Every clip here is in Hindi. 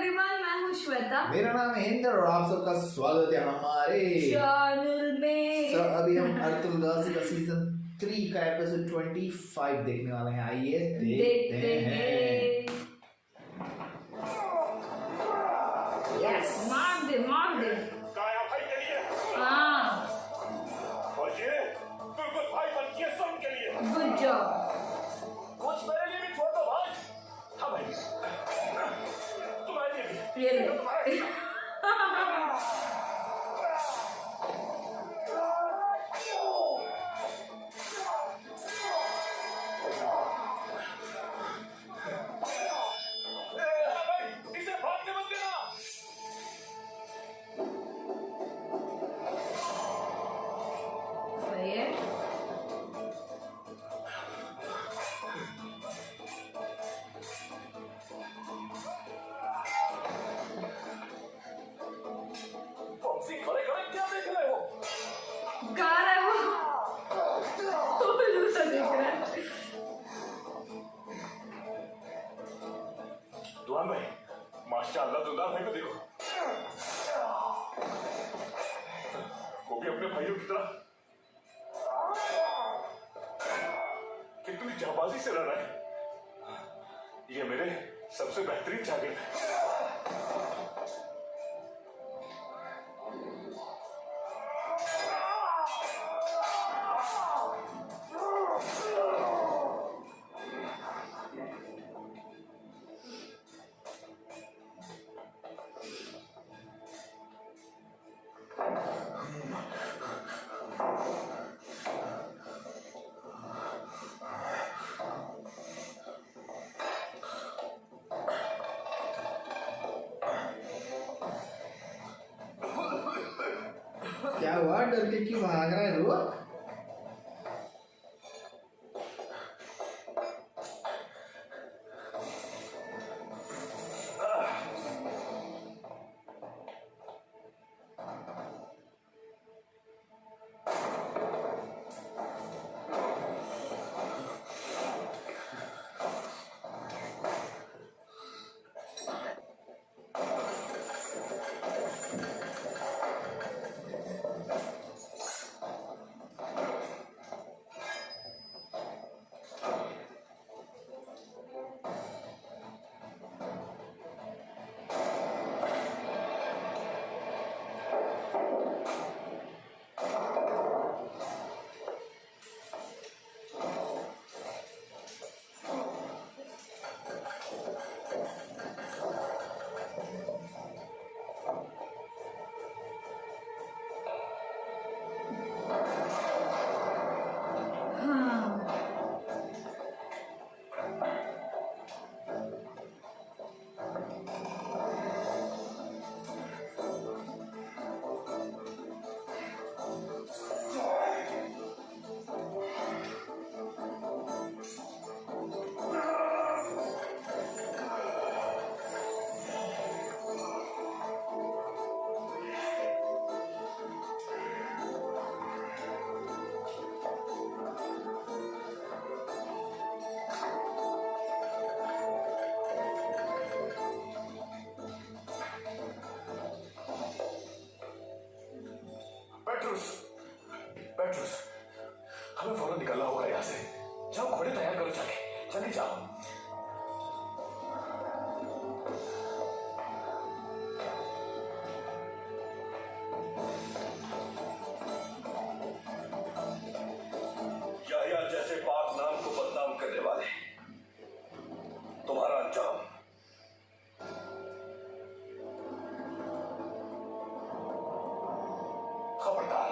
एवरीवन, मैं हूँ श्वेता। मेरा नाम है इंद्र और आप सबका स्वागत है हमारे चैनल में। अभी हम अर्तुल गाजी का सीजन 3 का एपिसोड 25 देखने वाले हैं। आइए देखते हैं। यस, मार दे काया भाई के लिए। हाँ, और ये बिल्कुल भाई बन के सुन के लिए। Good job. कुछ मेरे लिए भी छोड़ दो भाई। हाँ भाई, तुम्हारे लिए भी। ये ले। तुम्हारे भाई, इसे भागने मत देना। सही है। बॉक्सिंग खड़े खड़े क्या देख रहे हो? गा रहा है वो दूसरा देख रहा है। दुआन भाई, माशाअल्लाह, दुल्ला भाई को देखो, वो भी अपने भाइयों की तरह कितनी जाबाजी से लड़ रहा है। ये मेरे सबसे बेहतरीन शागिर्द है। क्या हुआ? डर के क्यों भाग रहा है? रुक। पेट्रोस, हमें फौरन निकलना होगा यहाँ से। जाओ, घोड़े तैयार करो, जाके जल्दी जाओ। याहिया जैसे पाक नाम को बदनाम करने वाले, तुम्हारा अंजाम खबरदार।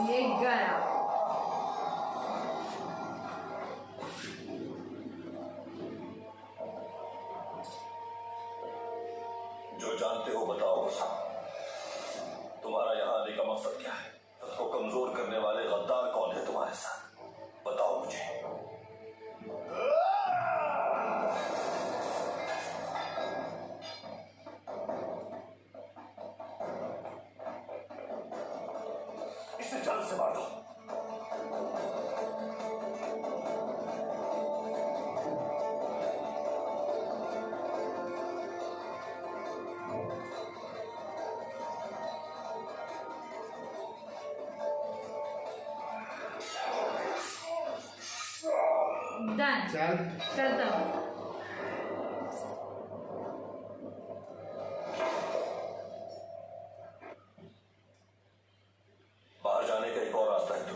ये गया। जो जानते हो बताओ मुझे, तुम्हारा यहाँ आने का मकसद क्या है? उसको कमजोर करने वाले गद्दार कौन है तुम्हारे साथ? बताओ मुझे। इसे जान से मार दो। डन चल चलता हूँ। बाहर जाने का एक और रास्ता है तुम।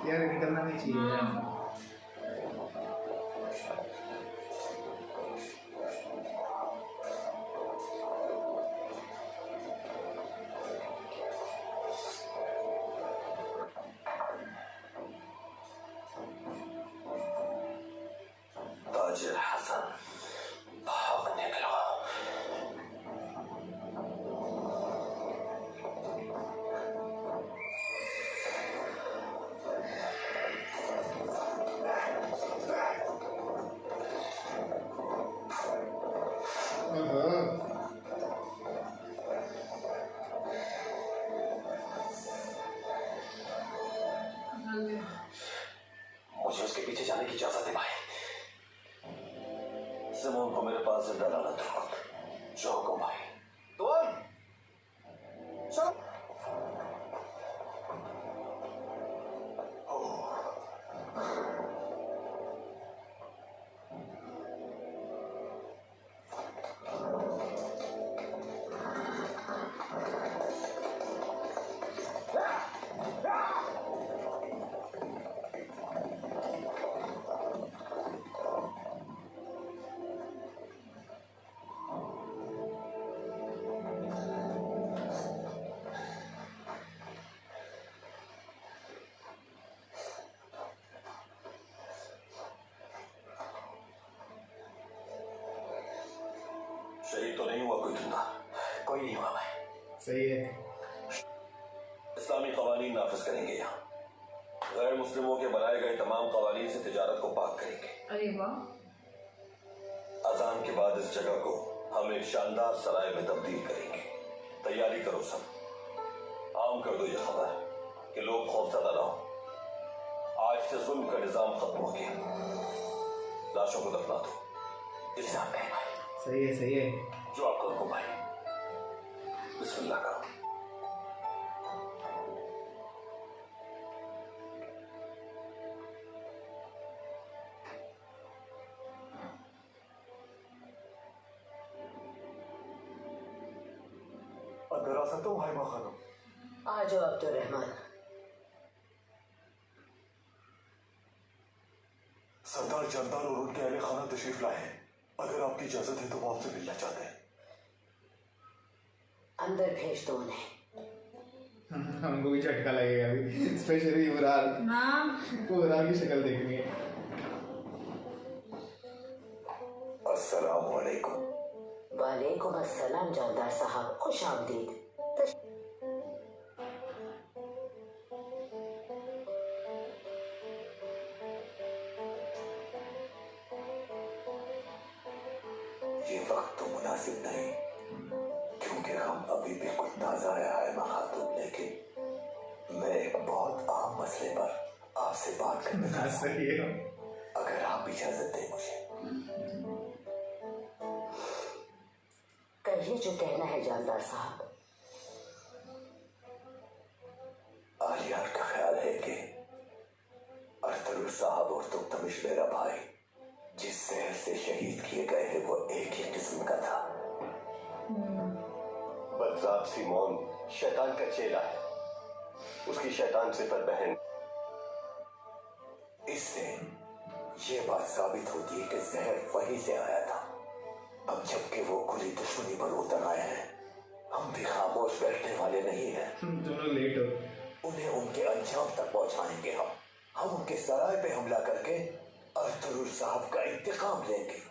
यार निकलना नहीं चाहिए यार। ताजिर हसन भाग निकला। मुझे उसके पीछे जाने की इजाजत है भाई। सिमोन को मेरे पास जिंदा लाना था। जो हुक्म भाई। तुम चलो। शहीद तो नहीं हुआ कोई जिंदा? कोई नहीं हुआ भाई। सही है। इस्लामी कवानीन नाफिज करेंगे यहाँ। गैर मुस्लिमों के बनाए गए तमाम कवानीन से तिजारत को पाक करेंगे। अरे वाह। अजान के बाद इस जगह को हम एक शानदार सराय में तब्दील करेंगे। तैयारी करो सब। आम कर दो ये खबर कि लोग खौफजदा ना हो। आज से जुल्म का निजाम खत्म हो गया। लाशों को दफना दो। इससे आप कहें भाई। सही है सही है। जो आपका हुक्म भाई। बिस्मिल्लाह करो। अंदर आ सकता हूँ हाइमा खानम? आ जाओ अब्दुर्रहमान। सरदार जानदार और उनके अहले खाना तशरीफ लाए हैं। अगर आपकी इजाजत है तो वो आपसे मिलना चाहते हैं। अंदर भेज दो उन्हें। हमको भी झटका लगेगा अभी, स्पेशली इमरान। हाँ इमरान की शक्ल देखनी है। अस्सलाम वालेकुम। वालेकुम अस्सलाम जानदार साहब, खुश आमदीद। ये वक्त तो मुनासिब नहीं, क्योंकि हम अभी भी कुछ ताजा आया है खातून, लेकिन मैं एक बहुत आम मसले पर आपसे बात करना चाहता हूं। सही है। अगर आप इजाजत दें मुझे। कहिए जो कहना है जानदार साहब। आलियान का ख्याल है कि अख्तरुल साहब और तुक्तमिश मेरा भाई जिस शहर से शहीद किए गए हैं वो एक ही किस्म का था। बदजात सिमोन शैतान का चेला है। उसकी शैतान सिफर बहन। इससे ये बात साबित होती है कि जहर वहीं से आया था। अब जबकि वो खुली दुश्मनी पर उतर आए हैं, हम भी खामोश बैठने वाले नहीं हैं। दोनों लेट हो। उन्हें उनके अंजाम तक पहुंचाएंगे हम उनके सराय पे हमला करके अख्तरुल साहब का इंतकाम लेंगे।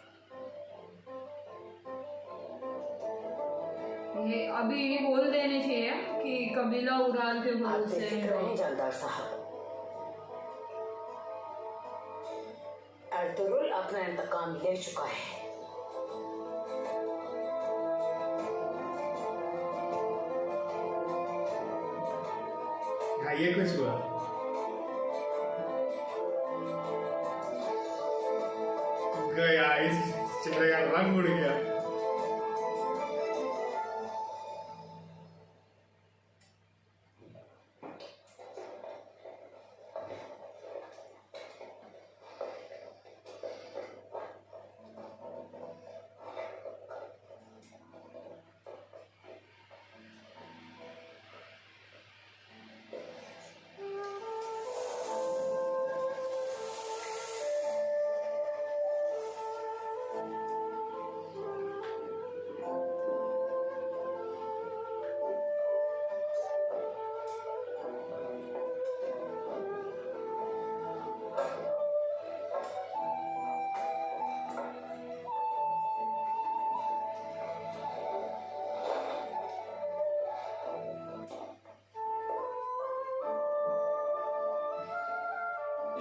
ये अभी ये बोल देने चाहिए कि कबीला उराल के आप भरोसे बेफिक्र रहें जानदार साहब, अर्तुरुल अपना इंतकाम ले चुका है। हाँ ये कुछ हुआ। गया इस चेहरे का रंग उड़ गया।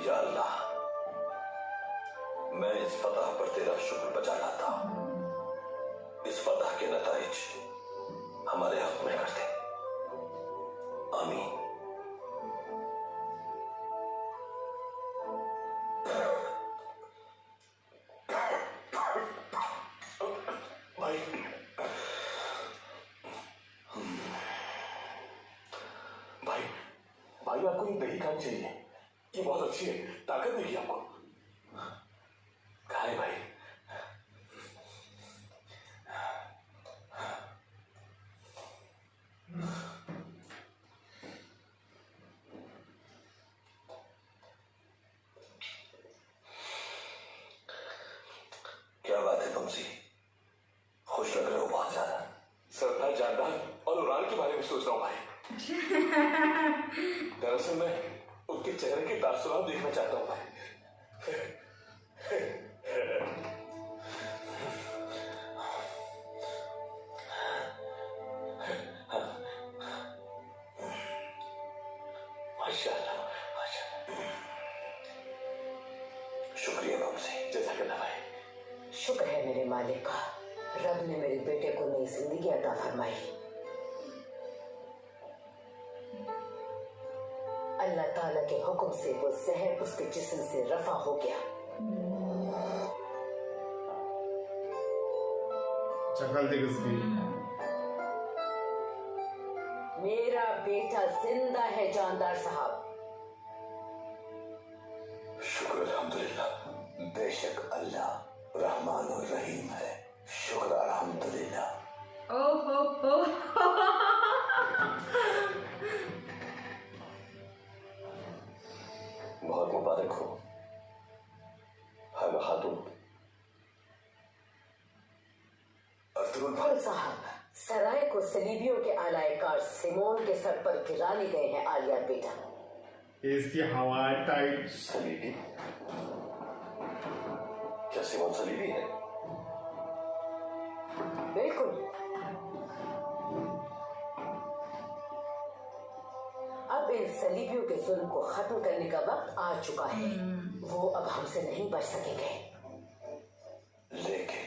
या अल्लाह, मैं इस फतह पर तेरा शुक्र बजा लाता हूं। इस फतह के नताइज हमारे हक में कर दे। आमीन। भाई भाई भाई आपको ये दही खानी चाहिए, ये बहुत अच्छी है, ताकत देगी आपको। खाए भाई। क्या बात है बमसी, खुश लग रहे हो बहुत ज्यादा। सरदार जानदार और उड़ान के बारे में सोच रहा हूँ भाई। दरअसल मैं उनके चेहरे के तासुरात देखना चाहता हूँ भाई। माशाल्लाह, माशाल्लाह। शुक्रिया बमसी, जज़ाकल्लाह भाई। शुक्र है मेरे मालिक का, रब ने मेरे बेटे को नई जिंदगी अता फरमाई। अल्लाह ताला के हुक्म से वो जहर उसके जिस्म से रफा हो गया। शक्ल देख उसकी। मेरा बेटा जिंदा है जानदार साहब। शुक्र अल्हम्दुलिल्लाह। बेशक अल्लाह रहमान और रहीम है। शुक्र अल्हम्दुलिल्लाह। ओहो बहुत मुबारक हो हर खातून। अर्तुगरुल भाई साहब, सराय को सलीबियों के आलायकार सिमोन के सर पर गिरा ले गए हैं आलियार बेटा। इसकी हवा टाइट। सलीबी? क्या सिमोन सलीबी है? बिल्कुल। अब इन सलीबियों के जुल्म को खत्म करने का वक्त आ चुका है। वो अब हमसे नहीं बच सकेंगे। लेकिन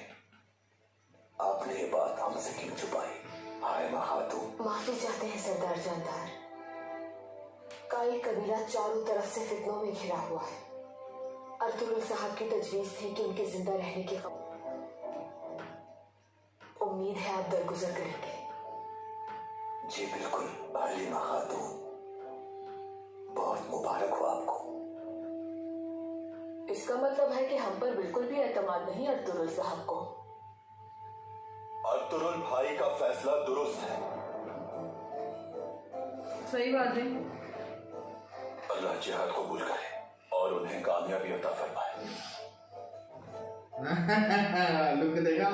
आपने ये बात हमसे क्यों छुपाई? हाय खातून। माफी चाहते हैं सरदार जानदार। काई कबीला चारों तरफ से फितनों में घिरा हुआ है। अर्तुगरुल साहब की तजवीज थी कि उनके जिंदा रहने की उम्मीद है आप दरगुजर करेंगे। जी बिल्कुल हालिमा खातून, बहुत मुबारक हो आपको। इसका मतलब है कि हम पर बिल्कुल भी एतमाद नहीं अर्तुगरुल साहब को। अर्तुगरुल भाई का फैसला दुरुस्त है। सही बात है। अल्लाह जिहाद कबूल करे और उन्हें कामयाबी अता फरमाए। लुक देखा।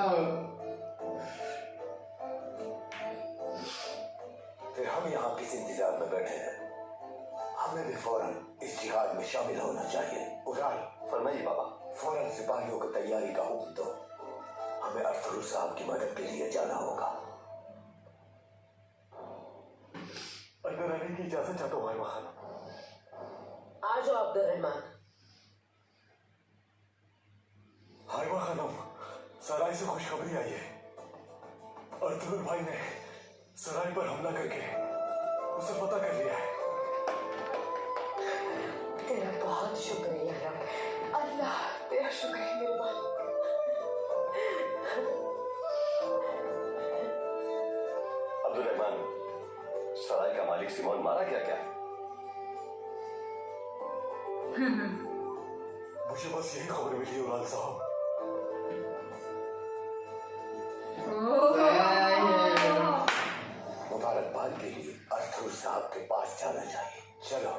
फिर हम यहाँ किस इंतजार में बैठे हैं? हम हमें भी फौरन इस जिहाद में शामिल होना चाहिए। उराल, फरमाइए बाबा। फौरन सिपाहियों को तैयारी का हुक्म दो। हमें अर्थुल साहब की मदद के लिए जाना होगा। अंदर आने की इजाजत चाहता हूँ हाइमा खानम। आ जाओ अब्दुर्रहमान। हाइमा खानम, सराय से खुशखबरी आई है। अर्थुल भाई ने सराय पर हमला करके उसे पता कर लिया है। तेरा बहुत शुक्रिया रब। अल्लाह तेरा शुक्रिया मेहरबान। अब्दुर्रहमान, सराय का मालिक सिमोन मारा गया क्या? मुझे बस यही खबर मिली उराल साहब। मुबारकबाद के लिए अर्थुल साहब के पास जाना चाहिए। चलो।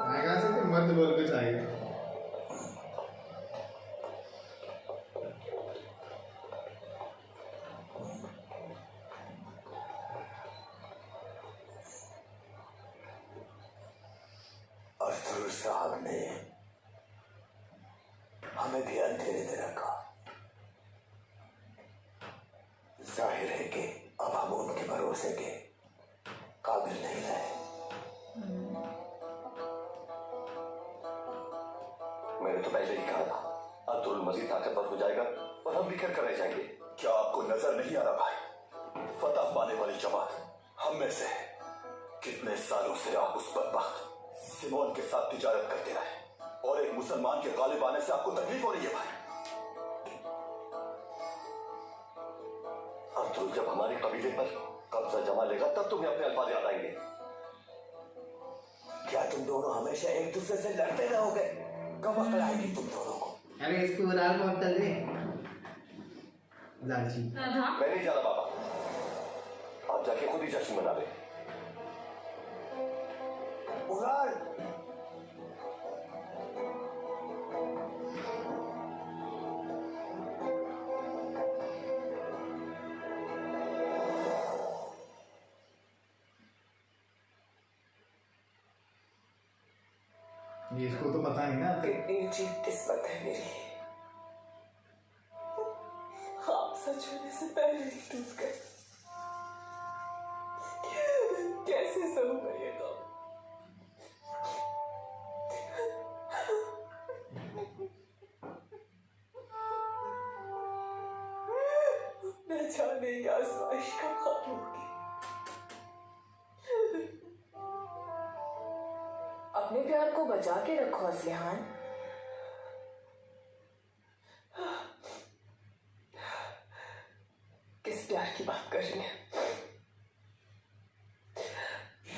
मैं कहा सकते मर्द बोल के चाहिए। अर्थुल साहब ने हमें भी अंधेरे में रखा। जाहिर है कि अब हम उनके भरोसे के काबिल नहीं रहे। मैंने तो पहले ही कहा था, अब्दुल मजीद ताकतवर हो जाएगा और हम बिखर कर रह जाएंगे। क्या आपको नजर नहीं आ रहा भाई? फतह पाने वाली जमात हम में से है। कितने सालों से आप उस बदबख्त सिमोन के साथ तिजारत करते रहे और एक मुसलमान के गालिब आने से आपको तकलीफ हो रही है भाई। अब्दुल जब हमारे कबीले पर कब्जा जमा लेगा तब तुम्हें अपने अल्फाज याद आएंगे। क्या तुम दोनों हमेशा एक दूसरे से लड़ते रहोगे? कब अकल आएगी तुम दोनों को? अरे इसको उराल को अब तक दे लालची। मैं नहीं जा रहा बाबा, आप जाके खुद ही जश्न मना ले। उराल, ये इसको तो पता नहीं ना। कितनी अजीब किस्मत है मेरी। आप सच होने से पहले ही टूट गए। कैसे सहूंगा ये काम? न जाने ये आजमाइश कब खत्म होगी। अपने प्यार को बचा के रखो असलिहान। किस प्यार की बात कर रही है?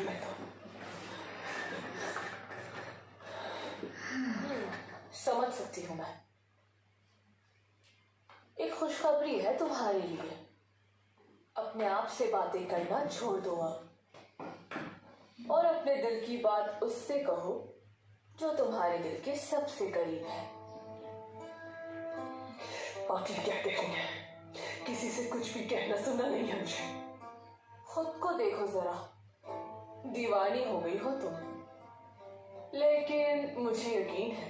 मैं तो समझ सकती हूं। मैं एक खुशखबरी है तुम्हारे लिए। अपने आप से बातें करना छोड़ दो अब और अपने दिल की बात उससे कहो जो तुम्हारे दिल के सबसे करीब है। बाकी क्या कहनी है? किसी से कुछ भी कहना सुनना नहीं है मुझे। खुद को देखो जरा, दीवानी हो गई हो तुम। लेकिन मुझे यकीन है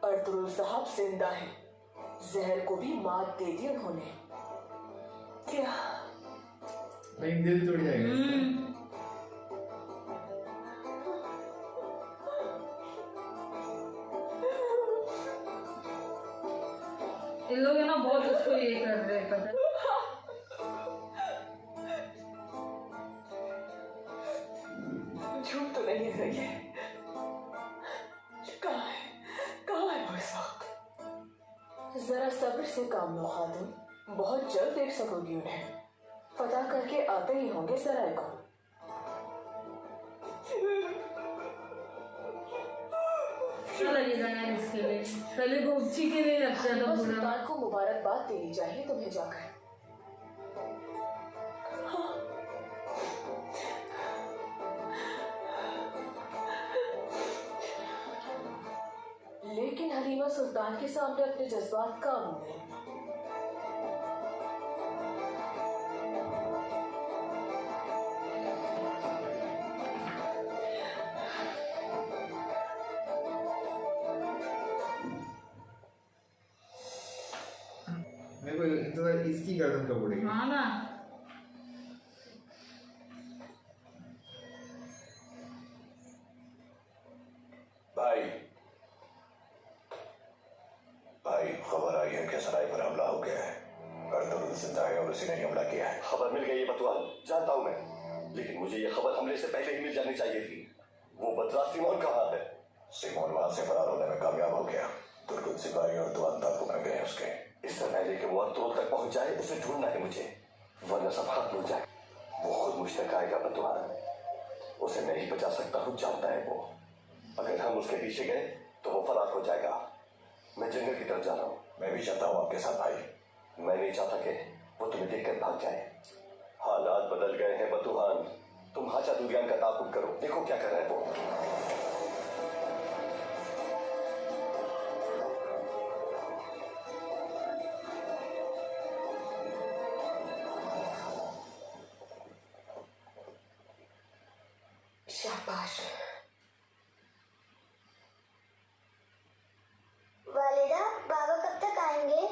अर्तुगरुल साहब जिंदा है। जहर को भी मात दे दी उन्होंने। क्या नहीं दिल टूट जाएगा इसका। इन लोग है ना बहुत उसको ये कर रहे हैं पता। झूठ तो नहीं है ये। कहाँ है वो इस वक्त? जरा सब्र से काम लो खातून, बहुत जल्द देख सकोगी उन्हें। पता करके आते ही होंगे सराय को। लगेगा यार इसके लिए। पहले गोपची के लिए लगता था पूरा। सुल्तान को मुबारकबाद देनी चाहिए तुम्हें जाकर। फहीमा सुल्तान के सामने अपने जज्बात काबू में रखना। मेरे को इंतजार इसकी गर्दन कब उड़ेगी? हाँ ना, भाई भाई खबर आई है कि सराय पर हमला हो गया है। अर्तुगरुल जिंदा है और उसी ने हमला किया है। खबर मिल गई है बतवाल, जानता हूं मैं, लेकिन मुझे ये खबर हमले से पहले ही मिल जानी चाहिए थी। वो बदला सिमोन कहाँ है? सिमोन वहां से फरार होने में कामयाब हो गया। तुर्कुत सिपाही और दुआन तक पकड़ गए उसके। इससे पहले कि वो अर्तुगरुल तक पहुंच जाए उसे ढूंढना है मुझे, वरना सब खत्म हो जाए। वो खुद मुझ तक आएगा बतवाल, उसे मैं ही बचा सकता हूँ, जानता है वो। अगर हम उसके पीछे गए तो वो फरार हो जाएगा। मैं जंगल की तरफ जा रहा हूँ। मैं भी चाहता हूँ आपके साथ भाई। मैं नहीं चाहता कि वो तुम्हें देखकर भाग जाए। हालात बदल गए हैं बतुहान। तुम हाचा दुर्यान का ताकुब करो, देखो क्या कर रहा है वो। शाबाश। वालिदा, बाबा कब तक आएंगे?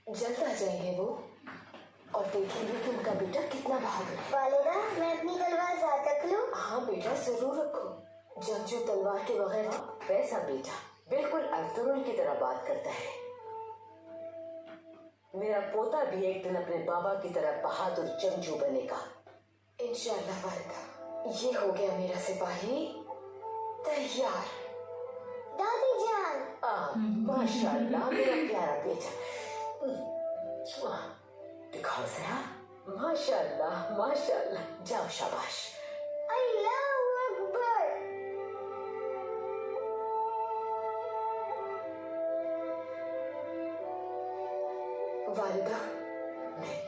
जल्द आ जाएंगे वो, और देखेंगे कि उनका बेटा कितना बहादुर है। वालिदा, मैं अपनी तलवार साथ रख लूं? हाँ बेटा, जरूर रखो। जंगजू तलवार के बगैर वैसा बेटा बिल्कुल अर्तुगरुल की तरह बात करता है। मेरा पोता भी एक दिन अपने बाबा की तरह बहादुर जंगजू बनेगा, इंशाअल्लाह वालिदा। ये हो गया मेरा सिपाही तैयार। दादी जान, माशाअल्लाह मेरा प्यारा बेटा। दिखाओ जरा। माशाअल्लाह माशाअल्लाह, जाओ शाबाश। अल्लाहू अकबर। वालिदा, नहीं,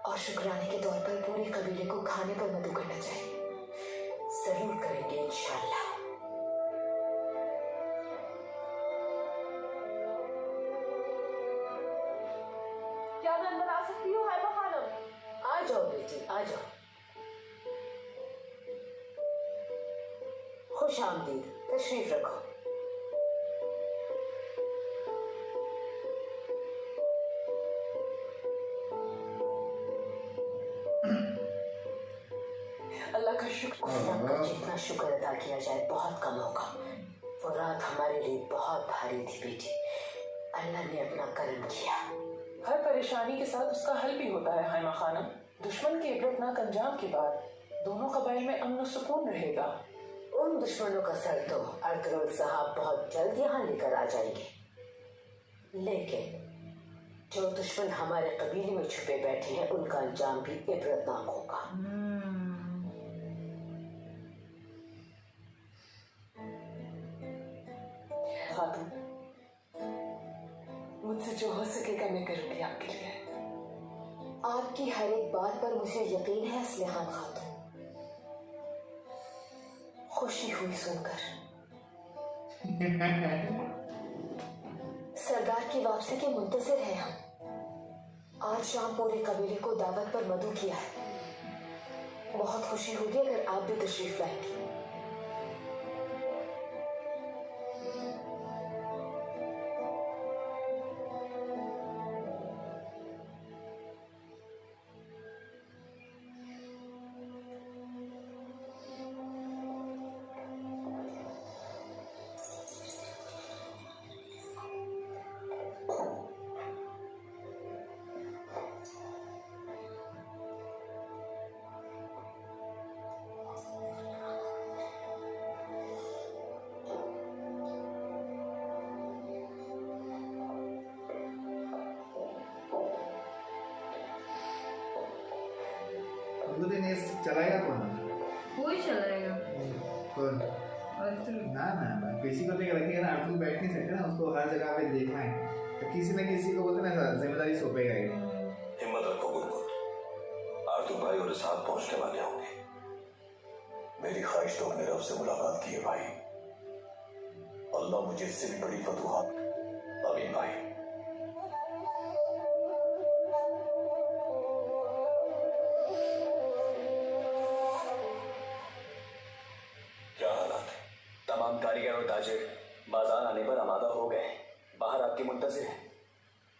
और शुक्राने के तौर पर पूरे कबीले को खाने पर मदु करना चाहिए। जरूर करेंगे इंशाअल्लाह। क्या मैं अंदर आ सकती हूँ हैमा खानम? आ जाओ बेटी, आ जाओ। खुश आमदीद, तशरीफ रखो। अल्लाह का शुक्र, का जितना शुक्र अदा किया जाए बहुत कम होगा। वो रात हमारे लिए बहुत भारी थी बेटी, अल्लाह ने अपना करम किया। हर परेशानी के साथ उसका हल भी होता है हैमा खानम। दुश्मन के इबरतनाक अंजाम के बाद दोनों कबाइल में अमन और सुकून रहेगा। उन दुश्मनों का सर तो अर्तुगरुल साहब बहुत जल्द यहाँ लेकर आ जाएंगे, लेकिन जो दुश्मन हमारे कबीले में छुपे बैठे हैं उनका अंजाम भी इबरतनाक होगा। खातून, मुझसे जो हो सकेगा मैं करूंगी आपके लिए। आपकी हर एक बात पर मुझे यकीन है असलिहान खातून। खुशी हुई सुनकर। सरदार की वापसी के मुंतजिर हैं हम। आज शाम पूरे कबीले को दावत पर मदु किया है। बहुत खुशी होगी अगर आप भी तशरीफ लाएंगे। तो दिन ये चलाएगा कौन? कोई चलाएगा। कौन? अर्तुगरुल। ना ना ना, किसी को तो रखिएगा ना, अर्तुगरुल बैठ नहीं सकते ना, उसको हर जगह पे देखना है, तो किसी न किसी को बोलते ना जिम्मेदारी सौंपेगा ही। हिम्मत रखो गुरमुत, आर्तुर भाई और साथ पहुंचने वाले होंगे। मेरी ख्वाहिश तो अपने रब से मुलाकात की है भाई। अल्लाह मुझे इससे भी बड़ी फतूहात। आमीन भाई। क्या हालात है? तमाम कारीगर और ताजिर बाजार आने पर आमादा हो गए, बाहर आपके मुंतजिर हैं।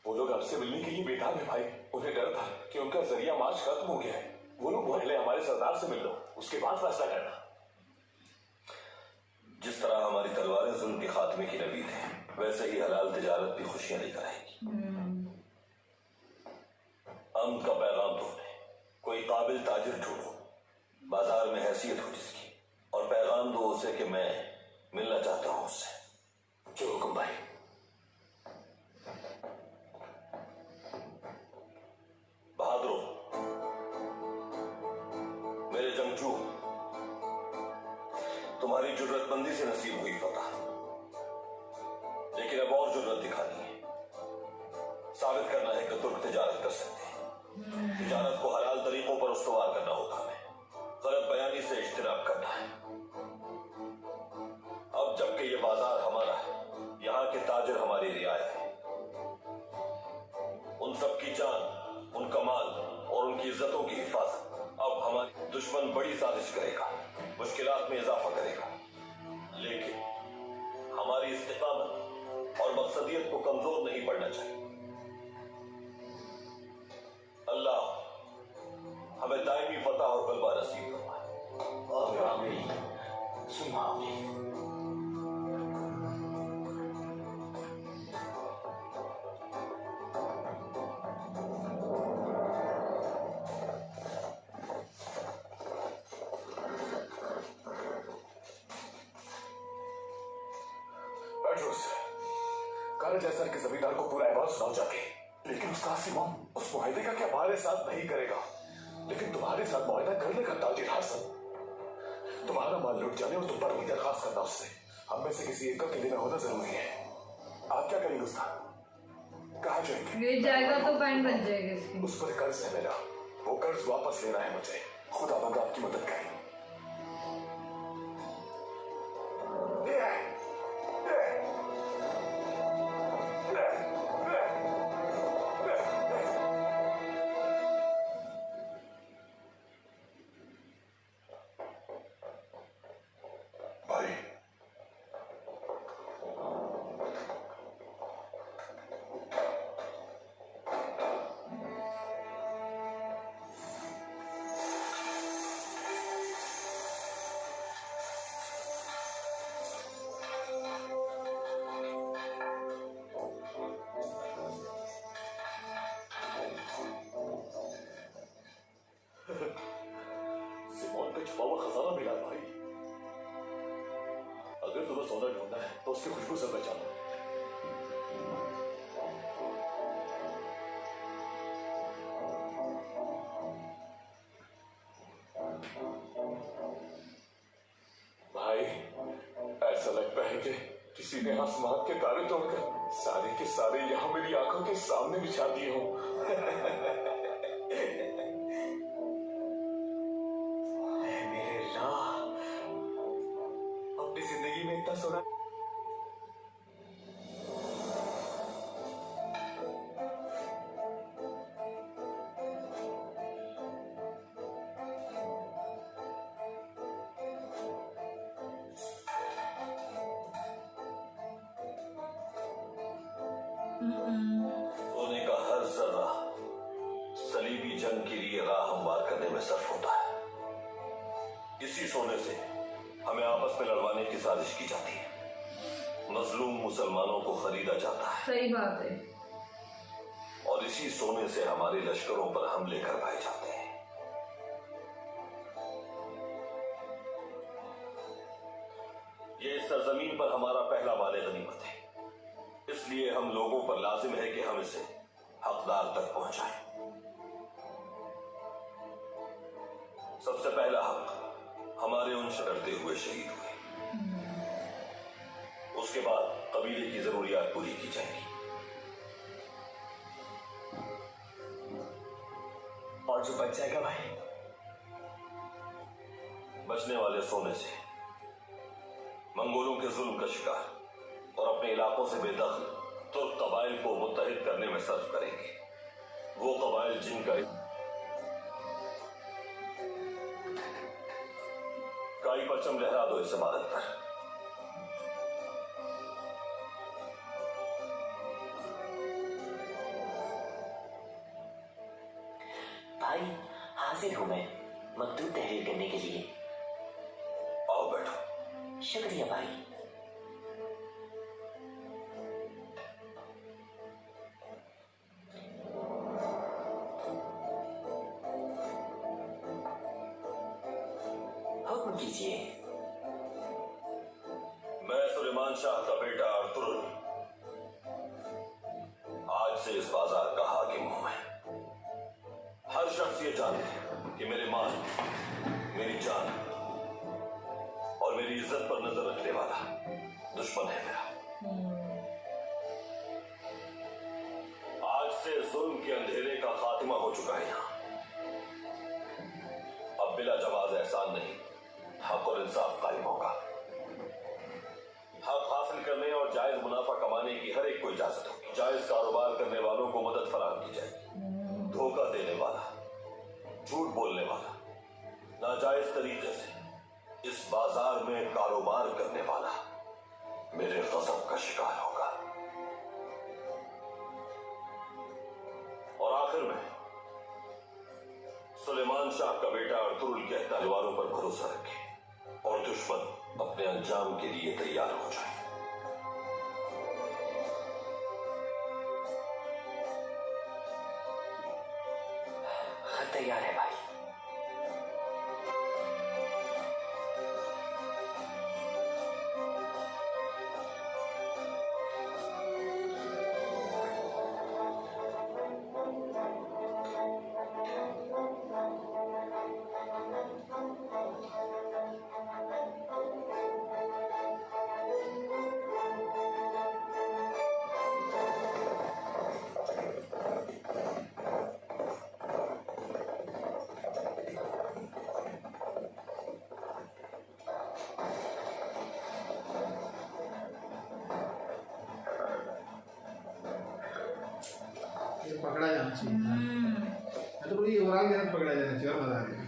वो लोग आपसे मिलने के लिए बेताब है भाई। उन्हें डर था कि उनका जरिया मार्च खत्म हो गया है। वो लोग पहले हमारे सरदार से मिल लो, उसके बाद फैसला करना। जिस तरह हमारी तलवारें जुल्म के खात्मे की नवीद है, वैसे ही हलाल तिजारत भी खुशियां लेकर आएगी। अमन का पैगाम ढूंढे, कोई काबिल ताजिर ढूंढो, बाजार में हैसियत हो जिसकी, और पैगाम दो उसे कि मैं मिलना चाहता हूं उससे। जो हुक्म भाई। बहादुरों, मेरे जंगजू, तुम्हारी जुर्रतमंदी से नसीब हुई फतह, लेकिन अब और जुर्रत दिखानी है। साबित करना है कि तुर्क तिजारत कर सकते हैं। तिजारत को हलाल तरीकों पर उस्तवार करना होगा हमें, गलत बयानी से इज्तिनाब करना है। अब जबकि ये बाजार हमारा है, यहाँ के ताजिर हमारी रियाया है, उन सब की जान, उनका माल और उनकी इज्जतों की हिफाजत अब हमारी दुश्मन बड़ी साजिश करेगा, मुश्किलात में इजाफा करेगा, लेकिन हमारी इस्तिकामत और मकसदियत को कमजोर नहीं पड़ना चाहिए। अल्लाह हमें दायमी फतह और गलबा नसीब फरमाए। आमीन सुम्मा आमीन। जैसर के जमींदार को पूरा अहवाल सुनाओ जाके। लेकिन उसका सिमोन उस मुआहदे का क्या हमारे साथ नहीं करेगा, लेकिन तुम्हारे साथ मुआहदा कर लेगा ताजिर हसन। तुम्हारा माल लुट जाने और तुम पर भी दरखास्त करना उससे। हम में से किसी एक का किले में होना जरूरी है। आप क्या करेंगे उसका? कहा जाएंगे? ये जाएगा तो बैंड बन जाएगा इसकी। उस पर कर्ज है मेरा, वो कर्ज वापस लेना है मुझे। खुदा बंदा आपकी मदद करे। खजाना मिला भाई। अगर तुम्हें सोना ढूंढना है तो उसकी खुशबू से पहचानो। भाई ऐसा लगता है कि किसी ने आसमान के तारे तोड़कर सारे के सारे यहाँ मेरी आंखों के सामने बिछा दिए हो। सोना सोने का हर जर्रा सलीबी जंग के लिए राह हमवार करने में सर्फ होता है। इसी सोने से हमें आपस में लड़वाने की साजिश की जाती है। मजलूम मुसलमानों को खरीदा जाता है। सही बात है। और इसी सोने से हमारे लश्करों पर हमले करवाए जाते हैं। ये इस सरजमीन पर हमारा पहला माल गनीमत है, इसलिए हम लोगों पर लाजिम है कि हम इसे हकदार तक पहुंचाएं। सबसे पहला हक हमारे उन डरते हुए शहीद हुए, उसके बाद कबीले की जरूरियात पूरी की जाएगी। और जो बच जाएगा भाई, बचने वाले सोने से मंगोलों के जुल्म का शिकार अपने इलाकों से बेदखल तुर्क कबाइल को मुत्तहिद करने में सर्फ करेंगे। वो कबाइल जिनका काई परचम लहरा दो इस इमारत पर। भाई हाजिर हूं मैं मकतूब तहरीर करने के लिए। आओ बैठो। शुक्रिया भाई। हुक्म कीजिए। मैं सुलेमान शाह का बेटा अर्तुगरुल आज से इस बाजार का हाकिम हूं। मैं हर शख्स ये जाने कि मेरे माल, मेरी जान और मेरी इज्जत पर नजर रखने वाला दुश्मन है मेरा। आज से जुल्म के अंधेरे का खात्मा हो चुका है यहां। अब बिला जवाज एहसान नहीं, हक और इंसाफ कायम होगा। हक हासिल करने और जायज मुनाफा कमाने की हर एक को इजाजत होगी। जायज कारोबार करने वालों को मदद फराहम की जाएगी। धोखा देने वाला, झूठ बोलने वाला, नाजायज तरीके से इस बाजार में कारोबार करने वाला मेरे गज़ब का शिकार होगा। और आखिर में सुलेमान शाह का बेटा अर्तुगरुल के तलवारों पर भरोसा रखे और दुश्मन अपने अंजाम के लिए तैयार हो जाए। तैयार है भाई। ये पकड़ा जाना चाहिए। मैं तो बोली ये ओवरऑल मेरा पकड़ा जाना चाहिए और मजा आ गया।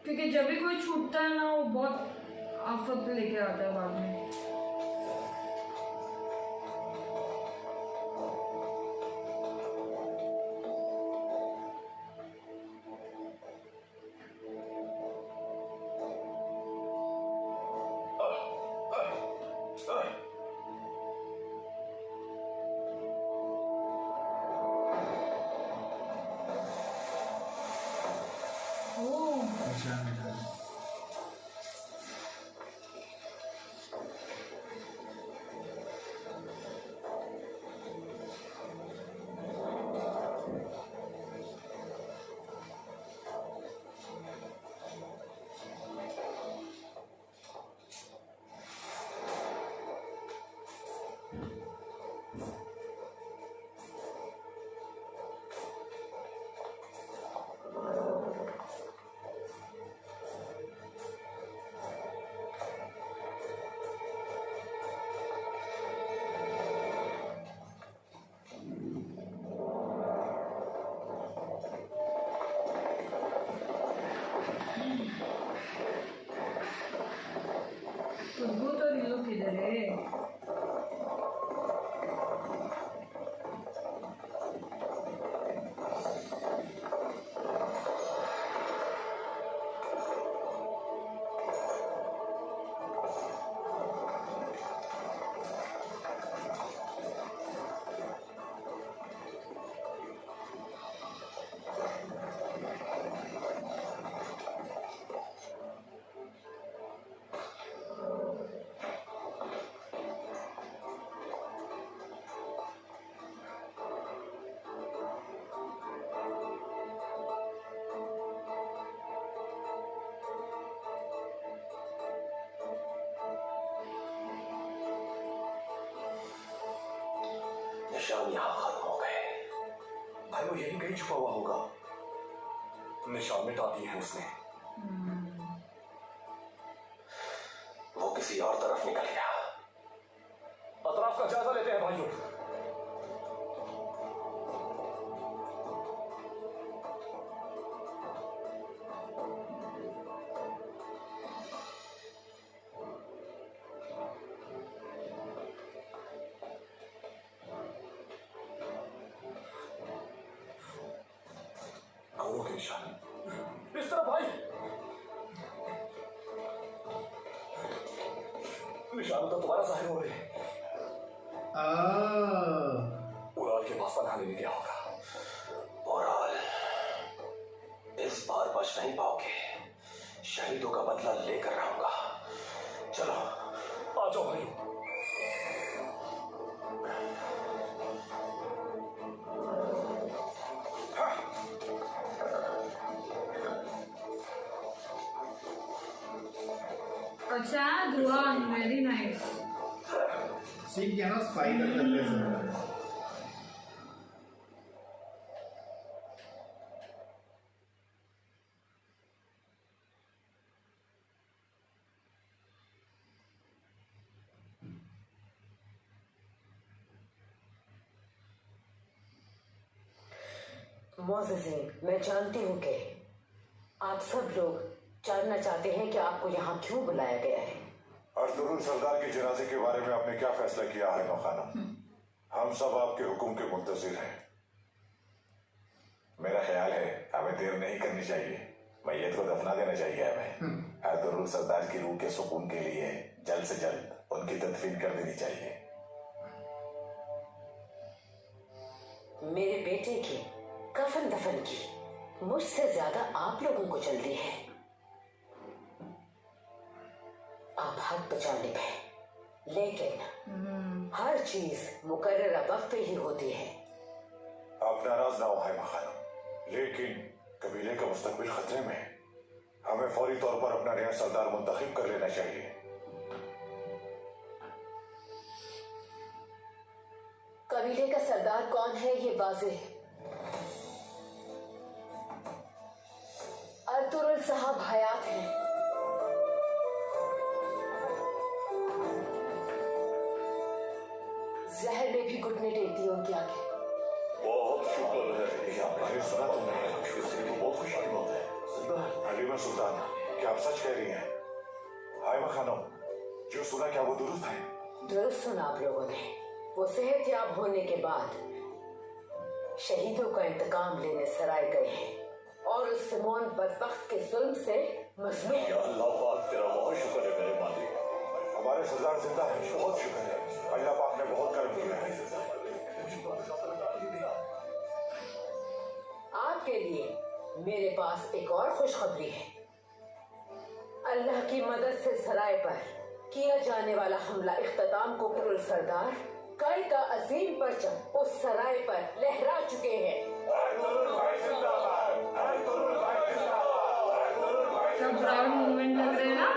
क्योंकि जब भी कोई छूटता है ना वो बहुत आफत लेके आता है बाद में। निशान मिटा दे। खुशबू तो दिलो किधर है? निशान यहाँ खत्म हो गए। भाई वो यहीं कहीं छुपा हुआ होगा। निशान मिटा दिए हैं उसने। वो किसी और तरफ निकल गया। अतराफ का जायजा लेते हैं भाइयों। घोड़ों के निशान इस तरफ भाई। निशान तो तुम्हारा जाहिर हो रहे हैं। उड़ाल के पास पनाह लेने गया होगा। उड़ाल इस बार बच नहीं पाओगे। शहीदों का बदला लेकर रहूंगा। चलो आ जाओ भाइयों। अच्छा ध्रुवा वेरी नाइस। सीख गया ना स्पाई करते हैं। मोज़ेज़ीन, मैं जानती हूँ कि आप सब लोग जानना चाहते हैं कि आपको यहाँ क्यों बुलाया गया है। अर्तुगरुल सरदार के जनाजे के बारे में आपने क्या फैसला किया है खानम? हम सब आपके हुक्म के मुंतजिर हैं। मेरा ख्याल है हमें देर नहीं करनी चाहिए। मैयत को दफना देना चाहिए हमें। अर्तुगरुल सरदार की रूह के सुकून के लिए जल्द से जल्द उनकी तदफीन कर देनी चाहिए। मेरे बेटे की कफन दफन की मुझसे ज्यादा आप लोगों को जल्दी है। आप हक बचाने पे, लेकिन हर चीज मुकर्ररा वक्त पे ही होती है। आप नाराज ना हो है खानम, लेकिन कबीले का मुस्तकबिल खतरे में है। हमें फौरी तौर पर अपना नया सरदार मुंतखब कर लेना चाहिए। कबीले का सरदार कौन है ये वाज़ेह है। अर्तुगरुल साहब हयात हैं। जहर ने भी घुटने टेक दिए उनकी आंखें। बहुत शुक्र है। मैंने सुना तुमने, इससे तो बहुत खुशी की बात है। हलीमा सुल्तान, क्या आप सच कह रही हैं? हाय खानम, जो सुना क्या वो दुरुस्त है? दुरुस्त सुना आप लोगों ने। वो सेहतयाब होने के बाद शहीदों का इंतकाम लेने सराय गए हैं और उस सिमोन बदबख्त के जुल्म से मजलूम। या अल्लाह पाक, तेरा बहुत शुक्र है मेरे मालिक। हमारे सरदार जिंदा है, बहुत शुक्र है। अल्लाह पाक ने बहुत कर्म किया है। आपके लिए मेरे पास एक और खुशखबरी है। अल्लाह की मदद से सराय पर किया जाने वाला हमला इख्तिताम को पुरुल सरदार कल का अजीम परचम उस सराय पर लहरा चुके हैं। सब प्राउड मूवमेंट लग रहे हैं ना।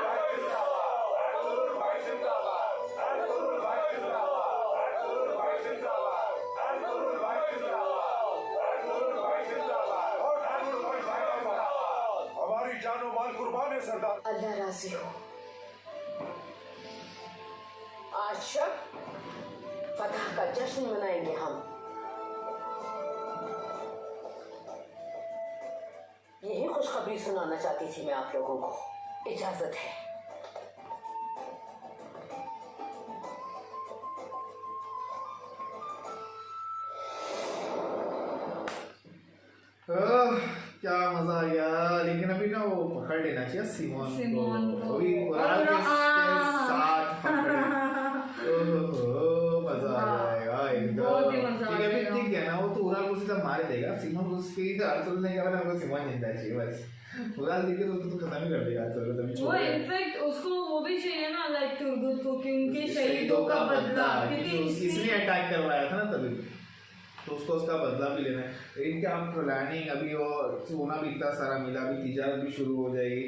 हमारी जानो माल कुर्बान है सरदार। अल्लाह राजी हो। आज शब फतह का जश्न मनाएंगे हम। यही खुशखबरी सुनाना चाहती थी मैं आप लोगों को। इजाजत है। क्या मजा आ गया। लेकिन अभी ना वो पकड़ लेना चाहिए सिमोन को। अभी और साथ पकड़े। मजा आ जाएगा एकदम। बहुत ही मजा आ ठीक है, अभी जाएगा। दिख गया ना वो तो उराल उसे सब मार देगा। सिमोन उसकी अर्तुगरुल ने क्या बोला, हमको सिमोन जिंदा चाहिए बस। उराल देखे तो खत्म ही कर देगा अर्तुगरुल। तभी वो छोड़ देगा। इनफैक्ट उसको वो भी चाहिए ना, लाइक तुर्गुत को, क्योंकि शहीदों का बदला, क्योंकि इसने अटैक करवाया था ना तभी, तो उसको उसका बदला भी लेना है। इनके आप प्लानिंग अभी, और सोना भी इतना सारा मिला, अभी तिजारत भी शुरू हो जाएगी।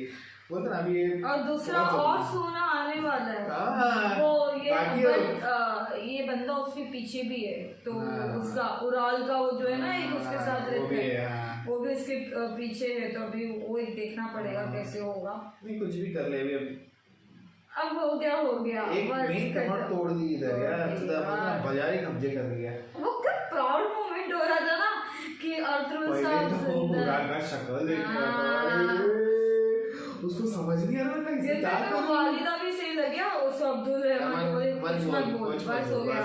बोलते ना अभी ये और दूसरा और सोना आने वाला है। हाँ, वो ये बंदा उसके पीछे भी है, तो हाँ, उसका उराल का वो जो है ना एक उसके साथ वो भी रहता है, है, हाँ। वो भी उसके पीछे है, तो अभी वो एक देखना पड़ेगा कैसे होगा। नहीं कुछ भी कर ले अभी अब हो गया एक बस मेन कमर तोड़ दी इधर यार, बाजार ही कब्जे कर लिया। वो क्या प्राउड मोमेंट हो रहा था ना कि अर्थुल साहब पहले तो जिंदा मुराद का शक्ल देख रहा था, हाँ। अरे, उसको समझ नहीं आ रहा था इसे क्या तो करना। वालिदा भी सही लगे उस अब्दुल रहमान को, कुछ मत बोल, बस हो गया।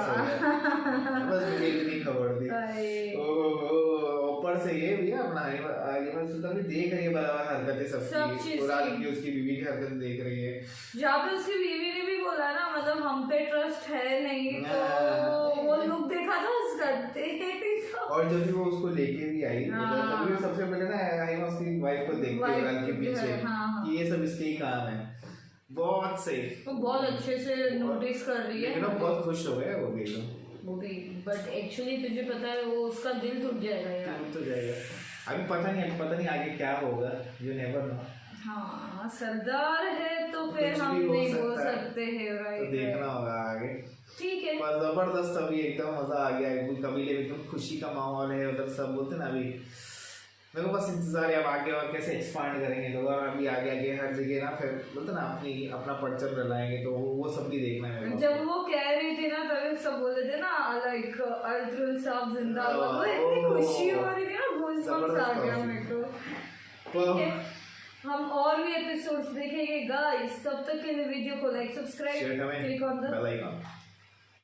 बस मुझे इतनी खबर दी। अरे। ओहो, ऊपर से ये भी अपना आलिमा सुल्तान भी देख रही है बराबर हरकतें सब सबकी, चीज़ उराल की। की उसकी बीवी की हरकतें देख रही है। जहाँ पे उसकी बीवी ने भी बोला ना, मतलब हम पे ट्रस्ट है नहीं, तो हाँ। वो लुक देखा था उसका, और जब भी वो उसको लेके भी आई हाँ। तभी वो सबसे पहले ना आलिमा उसकी वाइफ को देखती है उराल के पीछे हाँ। कि ये सब इसके ही काम है। बहुत सही, वो बहुत अच्छे से नोटिस कर रही है, लेकिन वो बहुत खुश हो गए वो भी वो भी। बट एक्चुअली तुझे पता है वो उसका दिल टूट जाएगा यार। तो जाएगा। अभी पता नहीं आगे क्या होगा, यू नेवर नो। हाँ, सरदार है तो फिर कुछ हम भी हो नहीं बोल सकता है। सकते हैं, तो राइट। देखना होगा आगे। ठीक है। पर जबरदस्त अभी एकदम मजा आ गया, कबीले में एकदम खुशी का माहौल है उधर, सब बोलते ना अभी मेरे को बस इंतजार है अब आगे और कैसे एक्सपांड करेंगे लोग, और अभी आगे आगे हर जगह ना फिर बोलते ना अपना परचम डलाएंगे, तो वो सब भी देखना है मेरे को। जब वो कह रही थी ना तभी सब बोल रहे थे ना लाइक अर्थुल साहब जिंदाबाद, वो इतनी खुशी हो रही थी ना, गूज़बम्प्स आ गया मेरे को। ठीक है, हम और भी एपिसोड्स देखेंगे गाइस, तब तक के लिए वीडियो को like, subscribe, click on the bell icon.